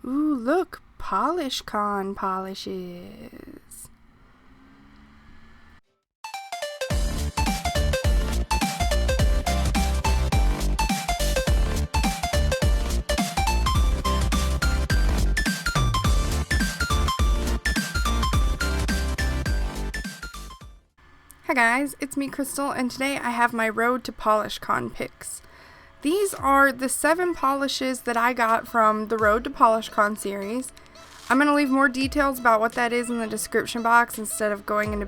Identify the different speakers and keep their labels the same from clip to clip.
Speaker 1: Ooh, look, Polish Con polishes. Hi guys, it's me Crystal, and today I have my Road to Polish Con picks. These are the 7 polishes that I got from the Road to Polish Con series. I'm going to leave more details about what that is in the description box instead of going into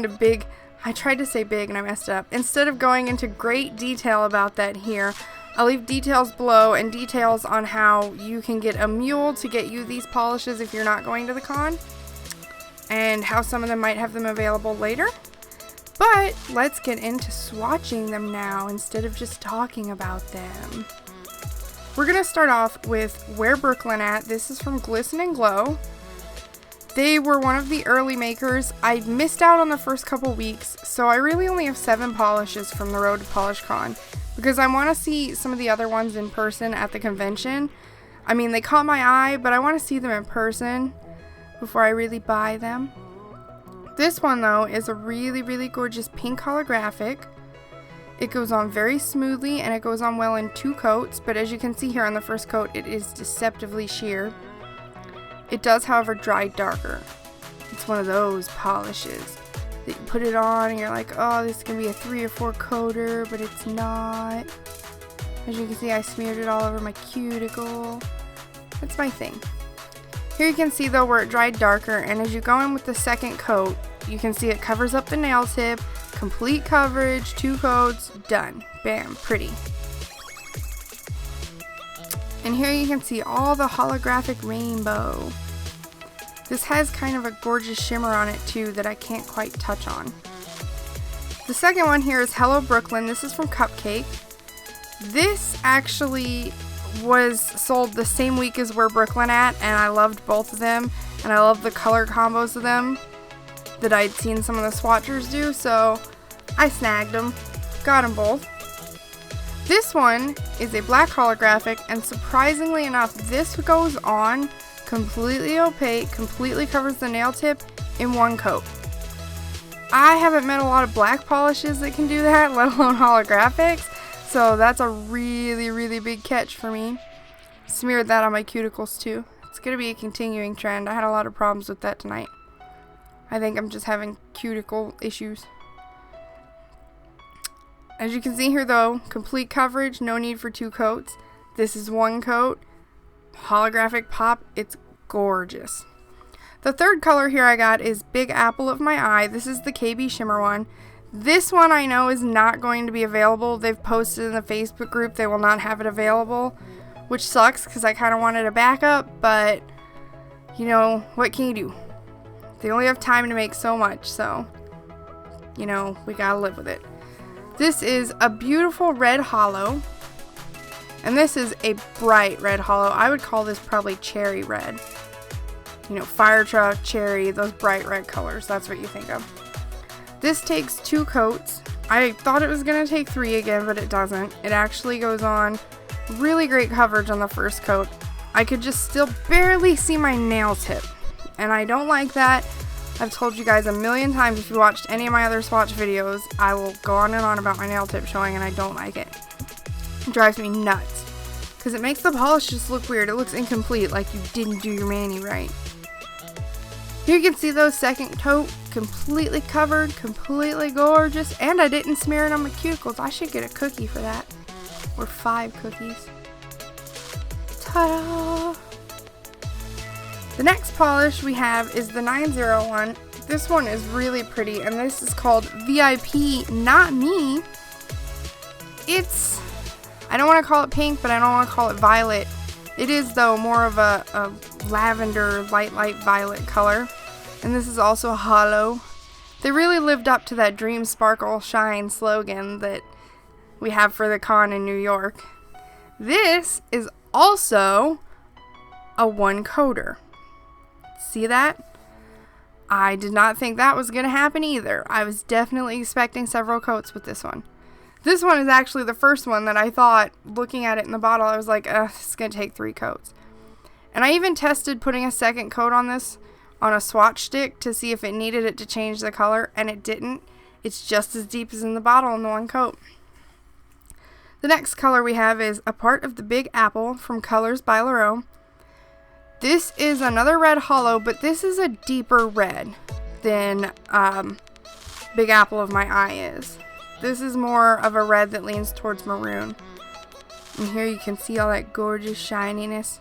Speaker 1: big, I tried to say big and I messed it up. Instead of going into great detail about that here, I'll leave details below and details on how you can get a mule to get you these polishes if you're not going to the con, and how some of them might have them available later. But let's get into swatching them now instead of just talking about them. We're going to start off with Where Brooklyn At. This is from Glisten and Glow. They were one of the early makers. I missed out on the first couple weeks, so I really only have 7 polishes from the Road to Polish Con because I want to see some of the other ones in person at the convention. I mean, they caught my eye, but I want to see them in person before I really buy them. This one though is a really gorgeous pink holographic. It goes on very smoothly and it goes on well in 2 coats, but as you can see here on the first coat it is deceptively sheer. It does however dry darker. It's one of those polishes that you put it on and you're like, oh, this is going to be a 3 or 4 coater, but it's not. As you can see, I smeared it all over my cuticle. That's my thing. Here you can see though where it dried darker, and as you go in with the second coat, you can see it covers up the nail tip, complete coverage, 2 coats, done. Bam, pretty. And here you can see all the holographic rainbow. This has kind of a gorgeous shimmer on it too that I can't quite touch on. The second one here is Hello Brooklyn. This is from Cupcake. This actually was sold the same week as Where Brooklyn At, and I loved both of them, and I love the color combos of them that I'd seen some of the swatchers do, so I snagged them, got them both. This one is a black holographic, and surprisingly enough, this goes on completely opaque, completely covers the nail tip in 1 coat. I haven't met a lot of black polishes that can do that, let alone holographics. So that's a really big catch for me. Smeared that on my cuticles too. It's going to be a continuing trend. I had a lot of problems with that tonight. I think I'm just having cuticle issues. As you can see here though, complete coverage, no need for 2 coats. This is 1 coat. Holographic pop, it's gorgeous. The third color here I got is Big Apple of My Eye. This is the KB Shimmer one. This one I know is not going to be available. They've posted in the Facebook group they will not have it available, which sucks because I kind of wanted a backup, but you know, what can you do? They only have time to make so much, so you know, we gotta live with it. This is a beautiful red hollow, and this is a bright red hollow. I would call this probably cherry red. You know, fire truck, cherry, those bright red colors, that's what you think of. This takes 2 coats. I thought it was going to take 3 again, but it doesn't. It actually goes on really great coverage on the first coat. I could just still barely see my nail tip, and I don't like that. I've told you guys a million times, if you watched any of my other swatch videos, I will go on and on about my nail tip showing, and I don't like it. It drives me nuts because it makes the polish just look weird. It looks incomplete, like you didn't do your mani right. Here you can see those second coat, completely covered, completely gorgeous, and I didn't smear it on my cuticles. I should get a cookie for that, or 5 cookies. Ta-da! The next polish we have is the 901. This one is really pretty, and this is called VIP Not Me. It's, I don't want to call it pink, but I don't want to call it violet. It is though more of a lavender light violet color, and this is also hollow. They really lived up to that Dream Sparkle Shine slogan that we have for the con in New York. This is also a 1 coater. See that? I did not think that was going to happen either. I was definitely expecting several coats with this one. This one is actually the first one that I thought, looking at it in the bottle, I was like, ugh, this is going to take 3 coats. And I even tested putting a second coat on this on a swatch stick to see if it needed it to change the color, and it didn't. It's just as deep as in the bottle in the 1 coat. The next color we have is A Part of the Big Apple from Colors by Llarowe. This is another red hollow, but this is a deeper red than Big Apple of My Eye is. This is more of a red that leans towards maroon. And here you can see all that gorgeous shininess.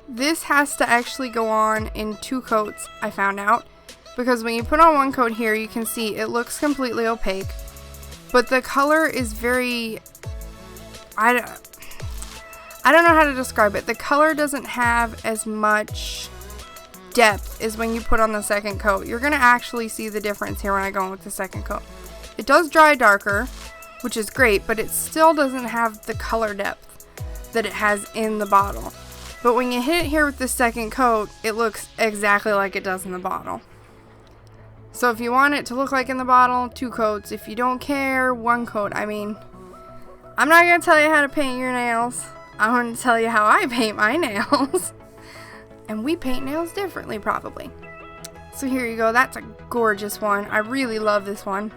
Speaker 1: This has to actually go on in 2 coats, I found out. Because when you put on 1 coat here, you can see it looks completely opaque. But the color is very... I don't know how to describe it. The color doesn't have as much depth as when you put on the second coat. You're going to actually see the difference here when I go in with the second coat. It does dry darker, which is great, but it still doesn't have the color depth that it has in the bottle. But when you hit it here with the second coat, it looks exactly like it does in the bottle. So if you want it to look like in the bottle, 2 coats. If you don't care, 1 coat. I mean, I'm not going to tell you how to paint your nails. I'm going to tell you how I paint my nails. And we paint nails differently, probably. So here you go. That's a gorgeous one. I really love this one.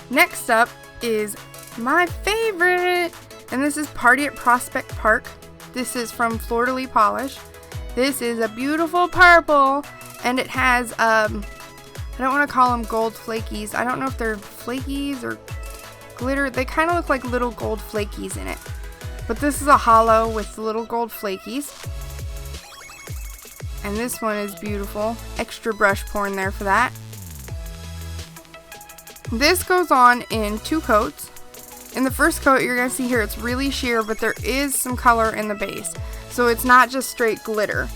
Speaker 1: Next up is my favorite. And this is Party at Prospect Park. This is from Fleur de Lis Polish. This is a beautiful purple. And it has, I don't want to call them gold flakies. I don't know if they're flakies or glitter. They kind of look like little gold flakies in it. But this is a hollow with little gold flakies. And this one is beautiful. Extra brush pour in there for that. This goes on in 2 coats. In the first coat, you're going to see here it's really sheer, but there is some color in the base. So it's not just straight glitter.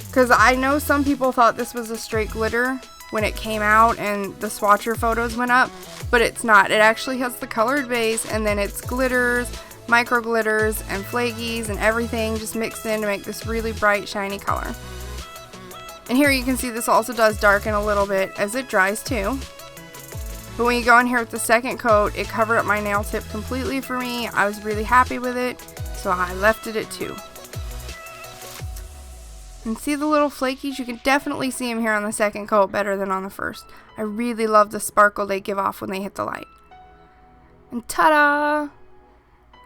Speaker 1: Because I know some people thought this was a straight glitter when it came out and the swatcher photos went up. But it's not. It actually has the colored base, and then it's glitters, micro glitters, and flakies, and everything just mixed in to make this really bright, shiny color. And here you can see this also does darken a little bit as it dries too. But when you go in here with the second coat, it covered up my nail tip completely for me. I was really happy with it, so I left it at 2. And see the little flakies? You can definitely see them here on the second coat better than on the first. I really love the sparkle they give off when they hit the light. And ta-da!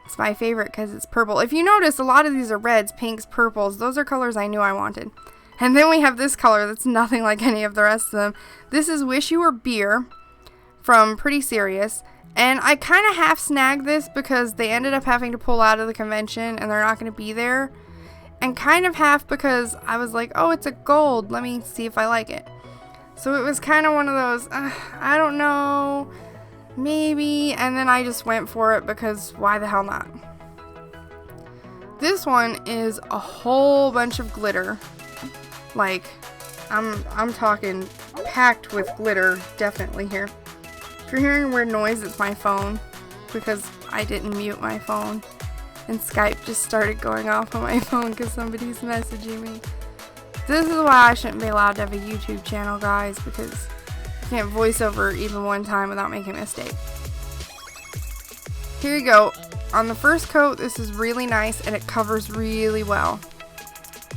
Speaker 1: It's my favorite because it's purple. If you notice, a lot of these are reds, pinks, purples. Those are colors I knew I wanted. And then we have this color that's nothing like any of the rest of them. This is Wish You Were Beer from Pretty Serious. And I kind of half snagged this because they ended up having to pull out of the convention and they're not going to be there. And kind of half because I was like, oh, it's a gold. Let me see if I like it. So it was kind of one of those, I don't know, maybe. And then I just went for it because why the hell not? This one is a whole bunch of glitter. Like, I'm talking packed with glitter, definitely here. If you're hearing weird noise, it's my phone because I didn't mute my phone. And Skype just started going off on my phone because somebody's messaging me. This is why I shouldn't be allowed to have a YouTube channel, guys, because you can't voice over even one time without making a mistake. Here you go. On the first coat, this is really nice and it covers really well.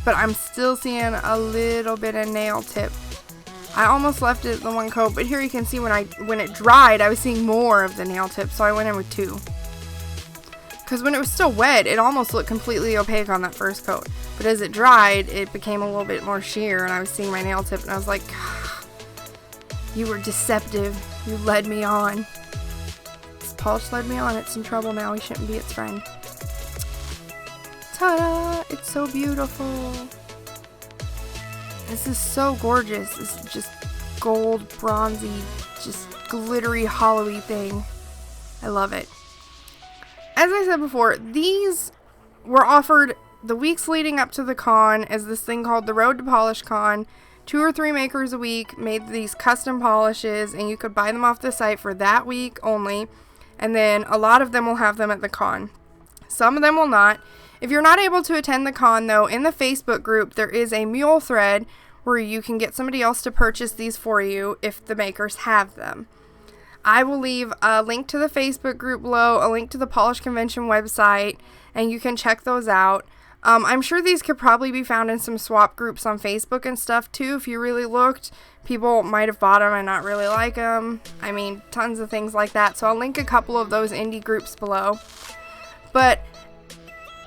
Speaker 1: But I'm still seeing a little bit of nail tip. I almost left it the 1 coat, but here you can see when it dried, I was seeing more of the nail tip, so I went in with 2. Because when it was still wet, it almost looked completely opaque on that first coat. But as it dried, it became a little bit more sheer, and I was seeing my nail tip, and I was like, you were deceptive. You led me on. This polish led me on. It's in trouble now. We shouldn't be its friend. Ta-da! It's so beautiful. This is so gorgeous. This is just gold, bronzy, just glittery, hollowy thing. I love it. As I said before, these were offered the weeks leading up to the con as this thing called the Road to Polish Con. 2 or 3 makers a week made these custom polishes, and you could buy them off the site for that week only. And then a lot of them will have them at the con. Some of them will not. If you're not able to attend the con, though, in the Facebook group, there is a mule thread where you can get somebody else to purchase these for you if the makers have them. I will leave a link to the Facebook group below, a link to the Polish Convention website, and you can check those out. I'm sure these could probably be found in some swap groups on Facebook and stuff too if you really looked. People might have bought them and not really like them. I mean, tons of things like that. So I'll link a couple of those indie groups below. But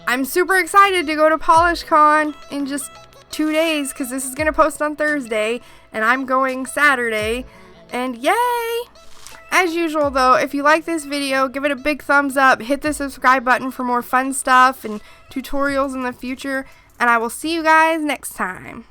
Speaker 1: I'm super excited to go to PolishCon in just 2 days because this is going to post on Thursday and I'm going Saturday. And yay! As usual though, if you like this video, give it a big thumbs up, hit the subscribe button for more fun stuff and tutorials in the future, and I will see you guys next time.